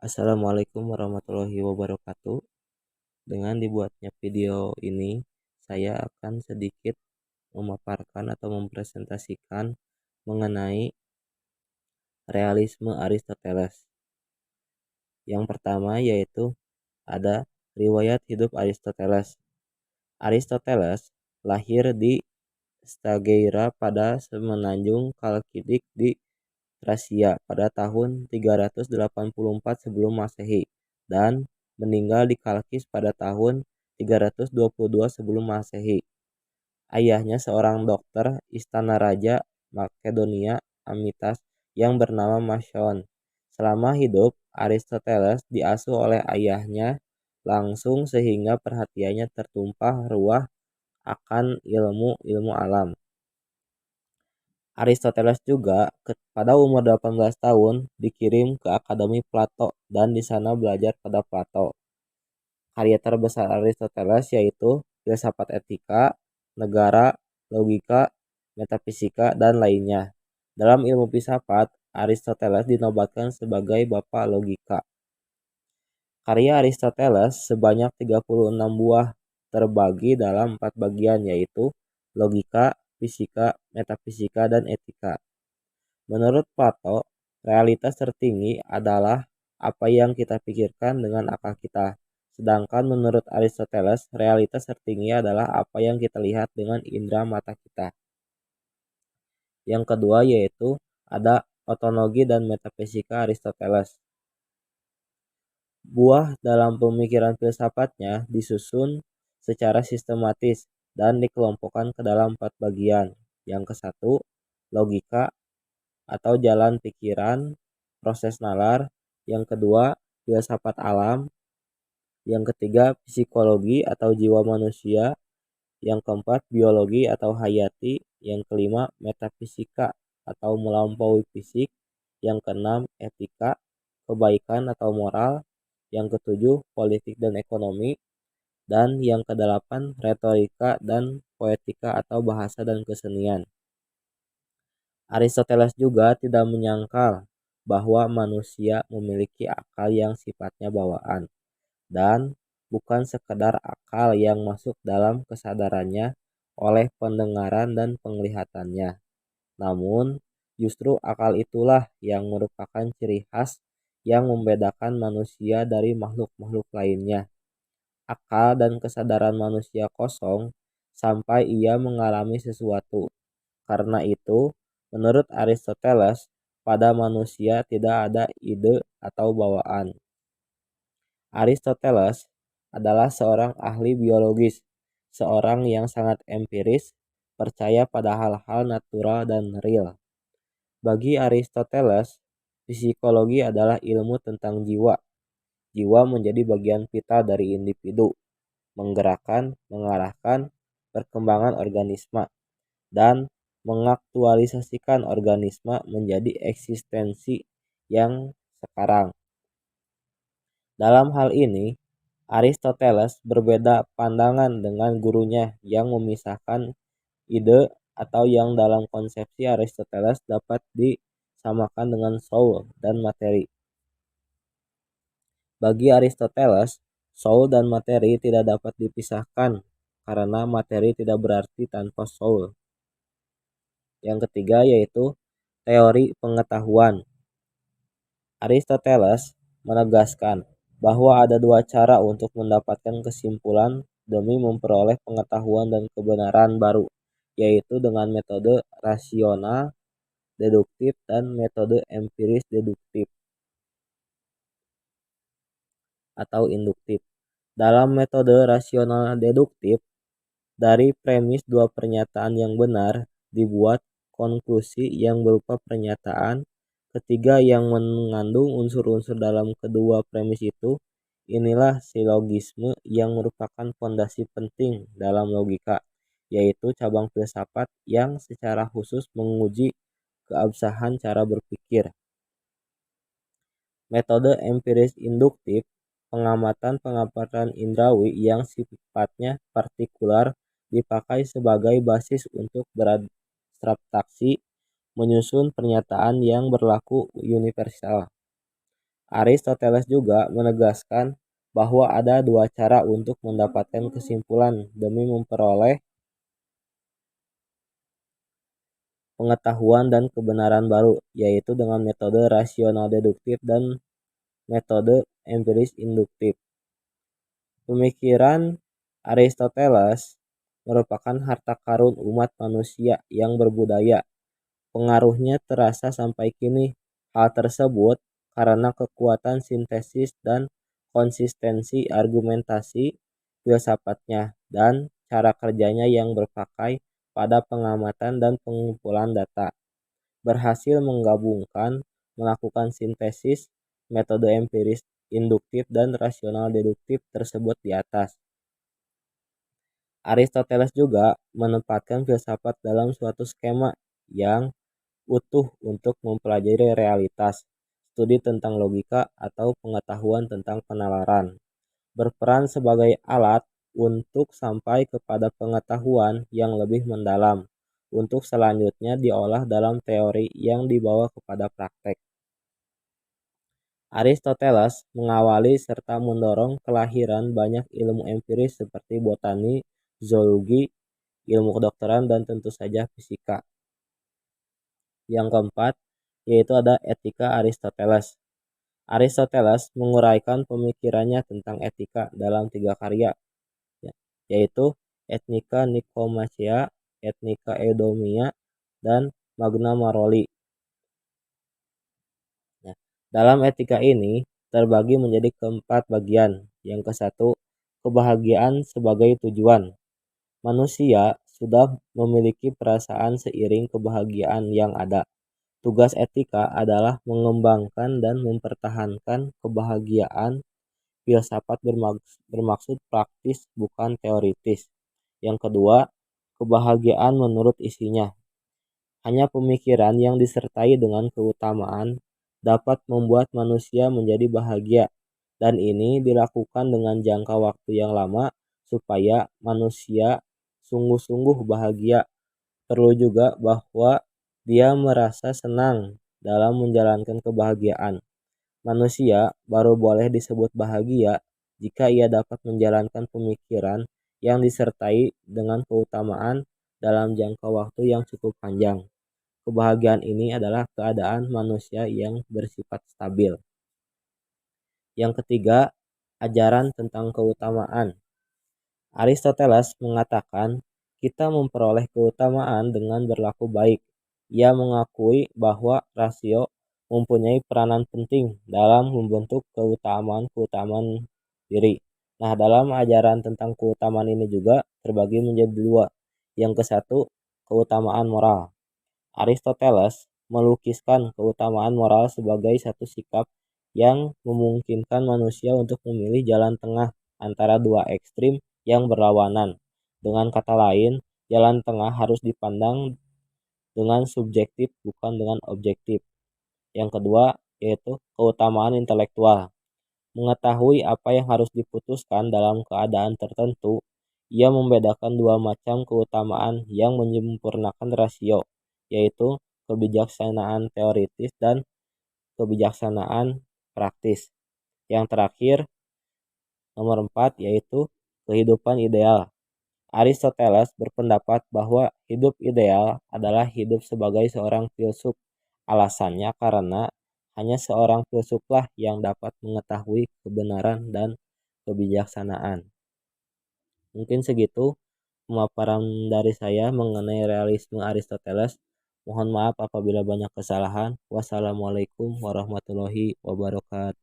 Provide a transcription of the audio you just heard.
Assalamualaikum warahmatullahi wabarakatuh. Dengan dibuatnya video ini, saya akan sedikit memaparkan atau mempresentasikan mengenai realisme Aristoteles. Yang pertama yaitu ada riwayat hidup Aristoteles. Aristoteles lahir di Stagira pada semenanjung Kalkidik di Tracia pada tahun 384 sebelum Masehi dan meninggal di Kalkis pada tahun 322 sebelum Masehi. Ayahnya seorang dokter istana raja Makedonia Amitas yang bernama Mason. Selama hidup, Aristoteles diasuh oleh ayahnya langsung sehingga perhatiannya tertumpah ruah akan ilmu alam. Aristoteles juga pada umur 18 tahun dikirim ke Akademi Plato dan di sana belajar pada Plato. Karya terbesar Aristoteles yaitu Filsafat Etika, Negara, Logika, Metafisika, dan lainnya. Dalam ilmu filsafat, Aristoteles dinobatkan sebagai Bapak Logika. Karya Aristoteles sebanyak 36 buah terbagi dalam 4 bagian yaitu logika, fisika, metafisika, dan etika. Menurut Plato, realitas tertinggi adalah apa yang kita pikirkan dengan akal kita. Sedangkan menurut Aristoteles, realitas tertinggi adalah apa yang kita lihat dengan indera mata kita. Yang kedua yaitu ada ontologi dan metafisika Aristoteles. Buah dalam pemikiran filsafatnya disusun secara sistematis dan dikelompokkan ke dalam 4 bagian. Yang ke satu, logika atau jalan pikiran, proses nalar. Yang kedua, filsafat alam. Yang ketiga, psikologi atau jiwa manusia. Yang keempat, biologi atau hayati. Yang kelima, metafisika atau melampaui fisik. Yang keenam, etika, kebaikan atau moral. Yang ketujuh, politik dan ekonomi. Dan yang kedelapan, retorika dan poetika atau bahasa dan kesenian. Aristoteles juga tidak menyangkal bahwa manusia memiliki akal yang sifatnya bawaan dan bukan sekedar akal yang masuk dalam kesadarannya oleh pendengaran dan penglihatannya. Namun, justru akal itulah yang merupakan ciri khas yang membedakan manusia dari makhluk-makhluk lainnya. Akal dan kesadaran manusia kosong sampai ia mengalami sesuatu. Karena itu, menurut Aristoteles, pada manusia tidak ada ide atau bawaan. Aristoteles adalah seorang ahli biologis, seorang yang sangat empiris, percaya pada hal-hal natural dan real. Bagi Aristoteles, psikologi adalah ilmu tentang jiwa. Jiwa menjadi bagian vital dari individu, menggerakkan, mengarahkan perkembangan organisme, dan mengaktualisasikan organisme menjadi eksistensi yang sekarang. Dalam hal ini, Aristoteles berbeda pandangan dengan gurunya yang memisahkan ide atau yang dalam konsepsi Aristoteles dapat disamakan dengan soul dan materi. Bagi Aristoteles, soul dan materi tidak dapat dipisahkan karena materi tidak berarti tanpa soul. Yang ketiga yaitu teori pengetahuan. Aristoteles menegaskan bahwa ada 2 cara untuk mendapatkan kesimpulan demi memperoleh pengetahuan dan kebenaran baru, yaitu dengan metode rasional deduktif dan metode empiris deduktif atau induktif. Dalam metode rasional deduktif, dari premis 2 pernyataan yang benar dibuat konklusi yang berupa pernyataan ketiga yang mengandung unsur-unsur dalam kedua premis itu. Inilah silogisme yang merupakan fondasi penting dalam logika, yaitu cabang filsafat yang secara khusus menguji keabsahan cara berpikir. Metode empiris induktif, pengamatan indrawi yang sifatnya partikular dipakai sebagai basis untuk berabstraksi, menyusun pernyataan yang berlaku universal. Aristoteles juga menegaskan bahwa ada dua cara untuk mendapatkan kesimpulan demi memperoleh pengetahuan dan kebenaran baru, yaitu dengan metode rasional deduktif dan metode empiris induktif. Pemikiran Aristoteles merupakan harta karun umat manusia yang berbudaya. Pengaruhnya terasa sampai kini. Hal tersebut karena kekuatan sintesis dan konsistensi argumentasi filsafatnya dan cara kerjanya yang berpakai pada pengamatan dan pengumpulan data. Berhasil menggabungkan melakukan sintesis metode empiris induktif dan rasional deduktif tersebut di atas. Aristoteles juga menempatkan filsafat dalam suatu skema yang utuh untuk mempelajari realitas, studi tentang logika atau pengetahuan tentang penalaran, berperan sebagai alat untuk sampai kepada pengetahuan yang lebih mendalam, untuk selanjutnya diolah dalam teori yang dibawa kepada praktek. Aristoteles mengawali serta mendorong kelahiran banyak ilmu empiris seperti botani, zoologi, ilmu kedokteran, dan tentu saja fisika. Yang keempat, yaitu ada etika Aristoteles. Aristoteles menguraikan pemikirannya tentang etika dalam 3 karya, yaitu Ethica Nicomacheae, Ethica Eudaimonia, dan Magna Morali. Nah, dalam etika ini terbagi menjadi keempat bagian. Yang ke-1, kebahagiaan sebagai tujuan. Manusia sudah memiliki perasaan seiring kebahagiaan yang ada. Tugas etika adalah mengembangkan dan mempertahankan kebahagiaan. Filsafat bermaksud praktis bukan teoritis. Yang kedua, kebahagiaan menurut isinya. Hanya pemikiran yang disertai dengan keutamaan dapat membuat manusia menjadi bahagia, dan ini dilakukan dengan jangka waktu yang lama supaya manusia sungguh-sungguh bahagia. Perlu juga bahwa dia merasa senang dalam menjalankan kebahagiaan. Manusia baru boleh disebut bahagia jika ia dapat menjalankan pemikiran yang disertai dengan keutamaan dalam jangka waktu yang cukup panjang. Kebahagiaan ini adalah keadaan manusia yang bersifat stabil. Yang ketiga, ajaran tentang keutamaan. Aristoteles mengatakan kita memperoleh keutamaan dengan berlaku baik. Ia mengakui bahwa rasio mempunyai peranan penting dalam membentuk keutamaan-keutamaan diri. Nah, dalam ajaran tentang keutamaan ini juga terbagi menjadi dua. Yang ke-1, keutamaan moral. Aristoteles melukiskan keutamaan moral sebagai satu sikap yang memungkinkan manusia untuk memilih jalan tengah antara dua ekstrim yang berlawanan. Dengan kata lain, jalan tengah harus dipandang dengan subjektif bukan dengan objektif. Yang kedua, yaitu keutamaan intelektual. Mengetahui apa yang harus diputuskan dalam keadaan tertentu, ia membedakan dua macam keutamaan yang menyempurnakan rasio, yaitu kebijaksanaan teoritis dan kebijaksanaan praktis. Yang terakhir, nomor 4, yaitu kehidupan ideal. Aristoteles berpendapat bahwa hidup ideal adalah hidup sebagai seorang filsuf. Alasannya karena hanya seorang filsuflah yang dapat mengetahui kebenaran dan kebijaksanaan. Mungkin segitu pemaparan dari saya mengenai realisme Aristoteles. Mohon maaf apabila banyak kesalahan. Wassalamualaikum warahmatullahi wabarakatuh.